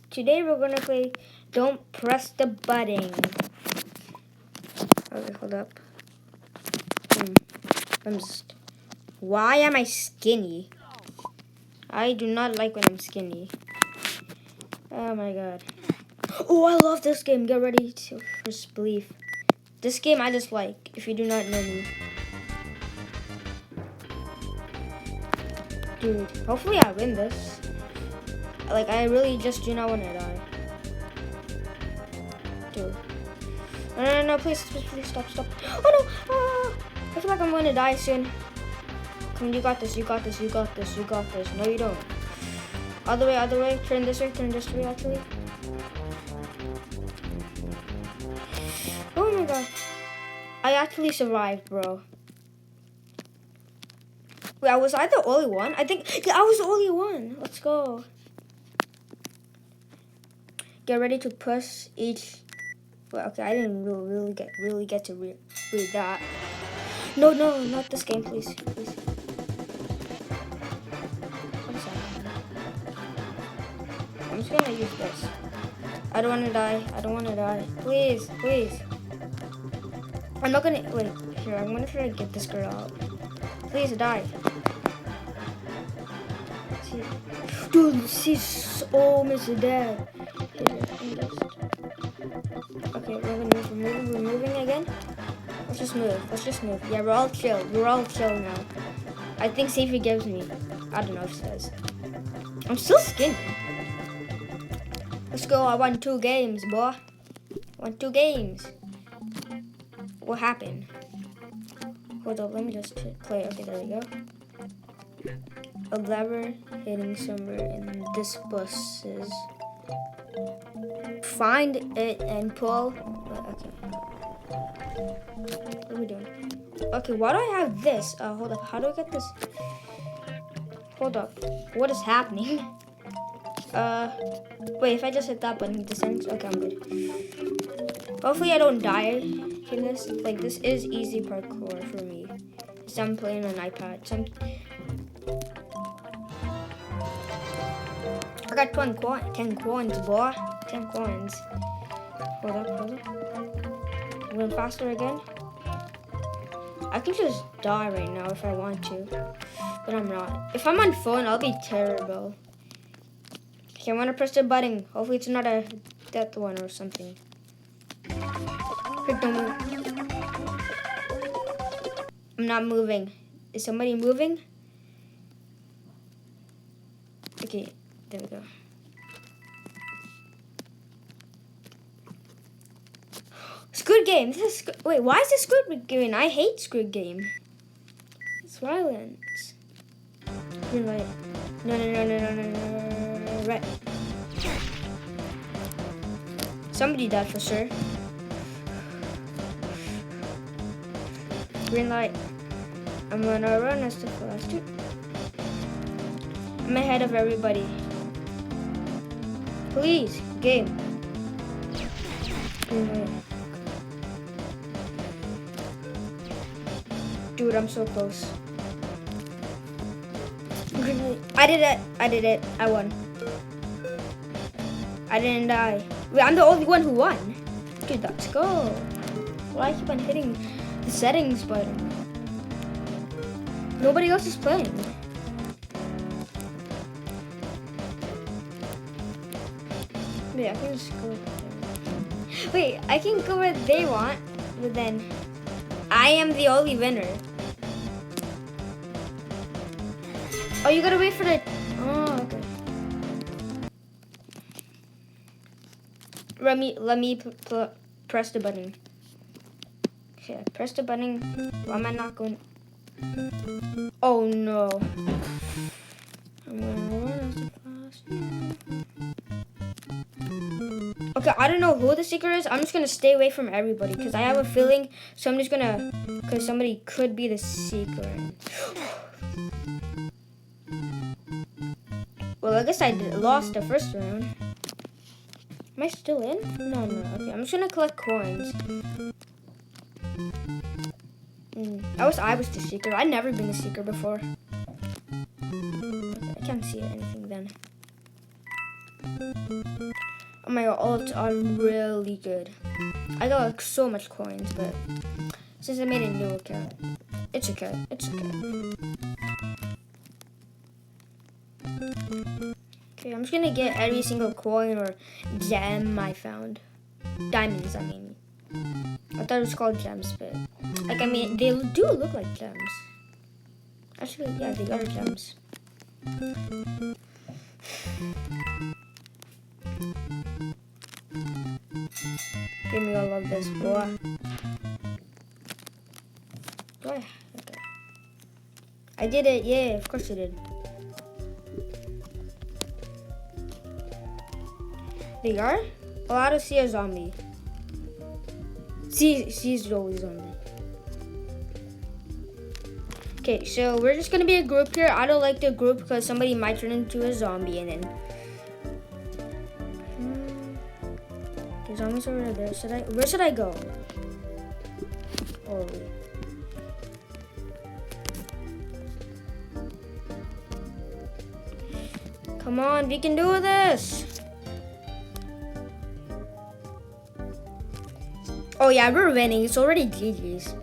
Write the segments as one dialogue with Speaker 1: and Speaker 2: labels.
Speaker 1: Today we're gonna play Don't Press the Button. Okay, hold up. Why am I skinny? I do not like when I'm skinny. Oh my god. Oh, I love this game. Get ready for belief. This game I just like, if you do not know me. Dude, hopefully I win this. Like, I really just do not want to die. Dude. No, please, stop. Oh no! Ah, I feel like I'm going to die soon. Come on, you got this. No, you don't. Other way. Turn this way, actually. Oh my god. I actually survived, bro. Wait, was I the only one? I think I was the only one. Let's go. Get ready to push each. Well, okay, I didn't really get to read that. No, not this game, please. What's that? I'm just gonna use this. I don't want to die. Please. I'm not gonna wait. Here, I'm gonna try to get this girl out. Please die. Dude, she's almost dead. Okay, we're moving again. Let's just move. Yeah, we're all chill now. I think see if he gives me. I don't know if it says. I'm still skinny. Let's go. I won 2 games, boy. What happened? Hold up, let me just play. Okay, there we go. A lever hitting somewhere in this buses. Find it and pull. Okay. What are we doing? Okay, why do I have this? Hold up. How do I get this? Hold up. What is happening? Wait, if I just hit that button, descends. Okay, I'm good. Hopefully I don't die in this. Like, this is easy parkour for me. So I'm playing on iPad. I got 10 coins, boy. 10 coins. Hold up. I'm going faster again. I can just die right now if I want to. But I'm not. If I'm on phone, I'll be terrible. Okay, I'm gonna press the button. Hopefully it's not a death one or something. Don't move. I'm not moving. Is somebody moving? Okay, there we go. Squid Game. Wait, why is this Squid Game? I hate Squid Game. It's violence. Green light. No. Red. Somebody died for sure. Green light. I'm gonna run as fast. I'm ahead of everybody. Please, game. Green light. Dude, I'm so close. I did it. I won. I didn't die. Wait, I'm the only one who won. Dude, let's go. Why keep on hitting the settings button? Nobody else is playing. Wait, I can just go. Wait, I can go where they want, but then I am the only winner. Oh, you gotta wait for the. Oh, okay. Let me press the button. Okay, press the button. Why am I not going? Oh no. I'm gonna run so fast. Okay, I don't know who the seeker is. I'm just gonna stay away from everybody because I have a feeling somebody could be the seeker. Well, I guess I lost the first round. Am I still in? No. Okay, I'm just gonna collect coins. I was the seeker. I've never been a seeker before. I can't see anything then. Oh my god, ults are really good. I got like so much coins, but since I made a new account, it's okay. It's okay. Okay, I'm just gonna get every single coin or gem I found. Diamonds, I mean. I thought it was called gems, but like I mean, they do look like gems. Actually, yeah, they are gems. Give me all of this, boy. Okay. I did it, yeah, of course you did. They are? Oh, I don't see a zombie. She's always zombie. Okay, so we're just gonna be a group here. I don't like the group because somebody might turn into a zombie and then. The zombies over there. Where should I go? Oh. Come on, we can do this. Oh yeah, we're winning. It's already GG's.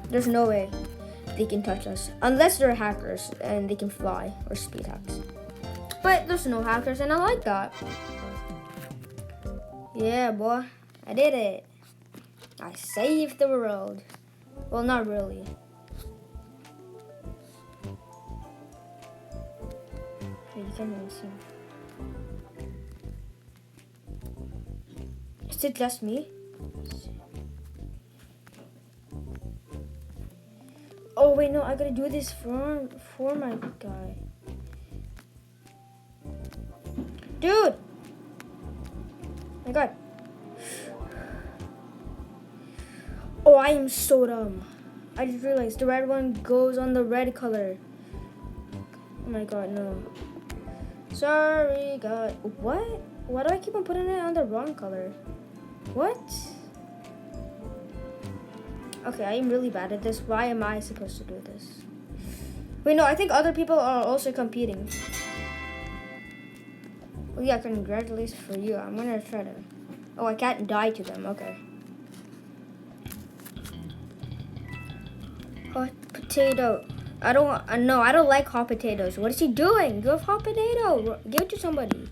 Speaker 1: There's no way they can touch us. Unless they're hackers and they can fly or speed hacks. But there's no hackers and I like that. Yeah, boy. I did it. I saved the world. Well, not really. You can't even see. Is it just me? Oh wait, no, I gotta do this for my guy. Dude! My god. Oh, I am so dumb. I just realized the red one goes on the red color. Oh my god, no. Sorry, God. What? Why do I keep on putting it on the wrong color? What? Okay, I am really bad at this. Why am I supposed to do this? Wait, no, I think other people are also competing. Well, yeah, congratulations for you. I'm gonna try to... Oh, I can't die to them. Okay. Hot potato. I don't... no, I don't like hot potatoes. What is he doing? You have hot potato. Give it to somebody.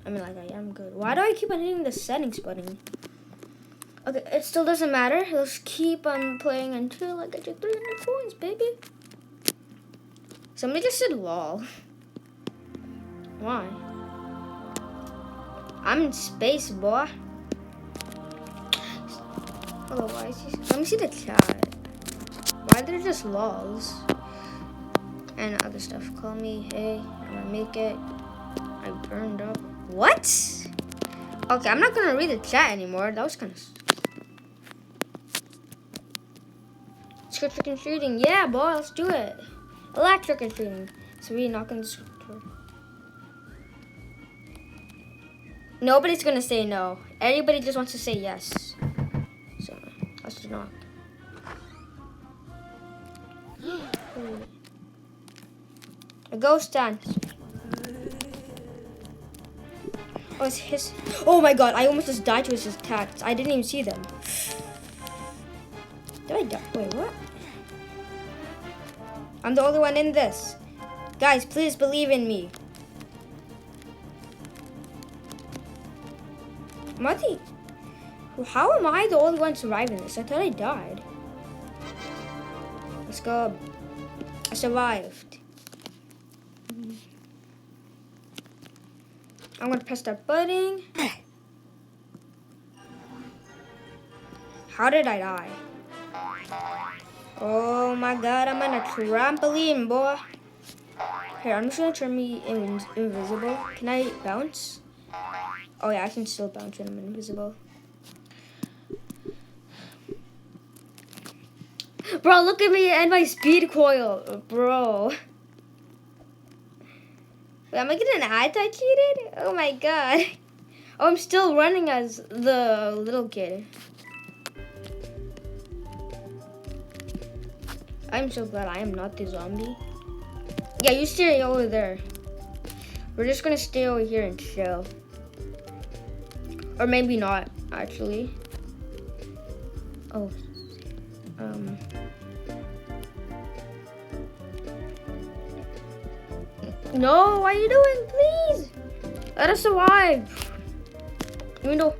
Speaker 1: I mean, like, I am good. Why do I keep on hitting the settings button? Okay, it still doesn't matter. Let's keep on playing until I get you 300 coins, baby. Somebody just said lol. Why? I'm in space, boy. Otherwise, let me see the chat. Why are there just lols? And other stuff. Call me, hey, I'm gonna make it. I burned up. What? Okay, I'm not gonna read the chat anymore. That was kind of... Let's go trick and treating. Yeah, boy, let's do it. I like trick and treating. So we're not gonna... Nobody's gonna say no. Everybody just wants to say yes. So let's knock. A ghost dance. Oh, it's his. Oh my god! I almost just died to his attacks. I didn't even see them. Did I die? Wait, what? I'm the only one in this. Guys, please believe in me. How am I the only one surviving this? I thought I died. Let's go. I survived. I'm gonna press that button. How did I die? Oh my god, I'm on a trampoline, boy. Here, I'm just gonna turn me invisible. Can I bounce? Oh yeah, I can still bounce when I'm invisible. Bro, look at me and my speed coil, bro. Wait, am I getting anti-cheated? Oh my god. Oh, I'm still running as the little kid. I'm so glad I am not the zombie. Yeah, you stay over there. We're just gonna stay over here and chill. Or maybe not, actually. Oh. No, what are you doing? Please! Let us survive! Even though...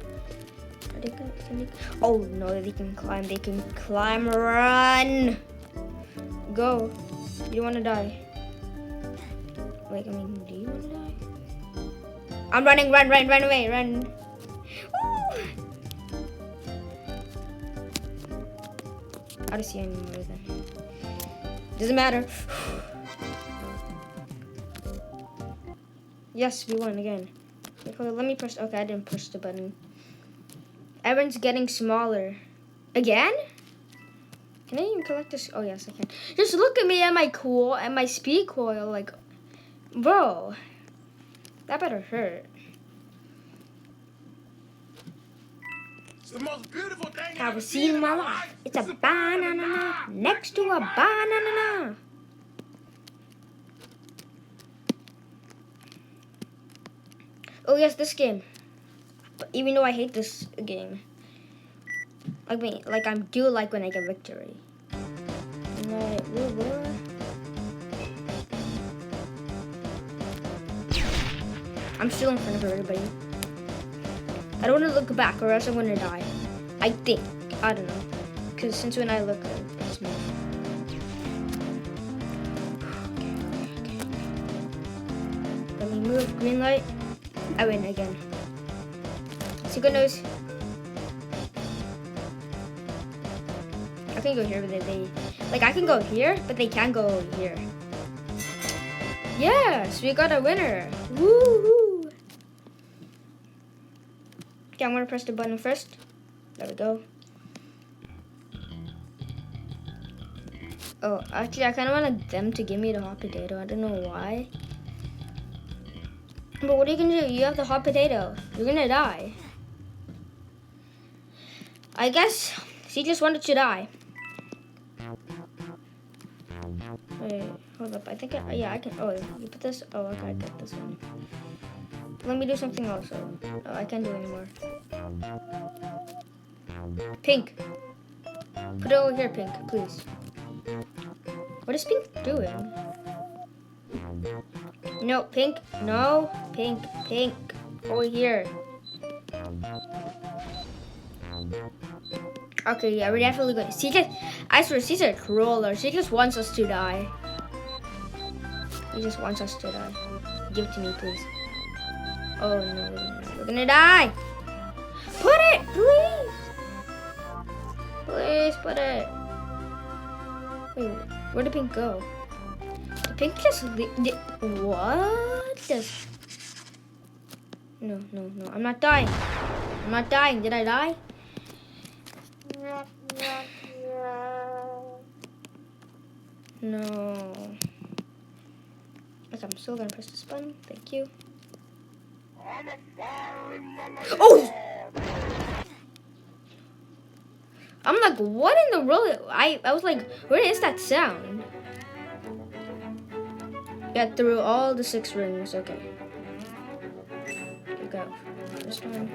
Speaker 1: Oh, no, they can climb. They can climb. Run! Go. You don't want to die. Like, I mean, do you want to die? I'm running. Run away. Run. Woo! I don't see any more of them. Doesn't matter. Yes, we won again. Wait, hold on, let me press. Okay, I didn't push the button. Everyone's getting smaller. Again? Can I even collect this? Oh, yes, I can. Just look at me and my speed coil. Like, bro, that better hurt.
Speaker 2: It's the most beautiful thing
Speaker 1: I've ever seen in my life. It's a banana next to a banana. Oh yes, this game. But even though I hate this game, I do like when I get victory. Right, I'm still in front of everybody. I don't want to look back or else I'm gonna die. I think. I don't know. Because since when I look, it's me. Okay. Let me move. Green light. I win again. Secret nose. I can go here, but I can go here, but they can't go here. Yes, we got a winner. Woohoo! Okay, I'm gonna press the button first. There we go. Oh, actually, I kind of wanted them to give me the hot potato. I don't know why. But what are you gonna do? You have the hot potato. You're gonna die. I guess she just wanted to die. Wait, hold up. I think I can. Oh, you put this. Oh, okay, I got this one. Let me do something else. Oh, I can't do anymore. Pink. Put it over here, Pink, please. What is Pink doing? No, Pink. No, Pink. Pink. Over here. Okay, yeah, we're definitely good. I swear, she's a troller. She just wants us to die. He just wants us to die. Give it to me, please. Oh, no, we're gonna die. Put it, please. Please put it. Wait, where did Pink go? Did Pink just what? No. I'm not dying. I'm not dying. Did I die? No. Okay, I'm still gonna press this button. Thank you. Oh! I'm like, what in the world? I was like, where is that sound? Got through all the 6 rings. Okay. Okay, go. First one.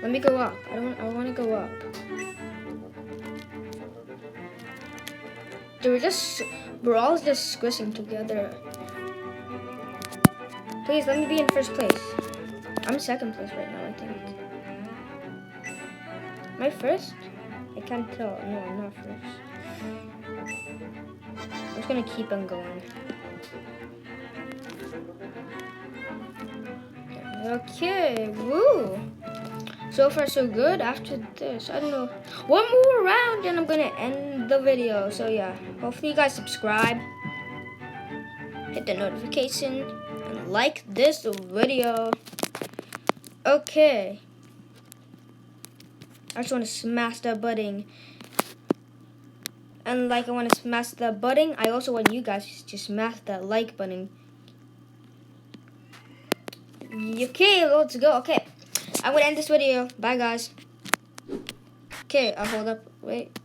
Speaker 1: Let me go up. I want to go up. We're all just squishing together. Please, let me be in first place. I'm second place right now, I think. Am I first? I can't tell. No, I'm not first. I'm just gonna keep on going. Okay, woo! So far so good. After this, I don't know, one more round and I'm gonna end the video. So yeah, hopefully you guys subscribe, hit the notification, and like this video. Okay, I just want to smash that button. And like I want to smash that button, I also want you guys to smash that like button. Okay, let's go. Okay, I'm gonna end this video. Bye, guys. Okay, hold up. Wait.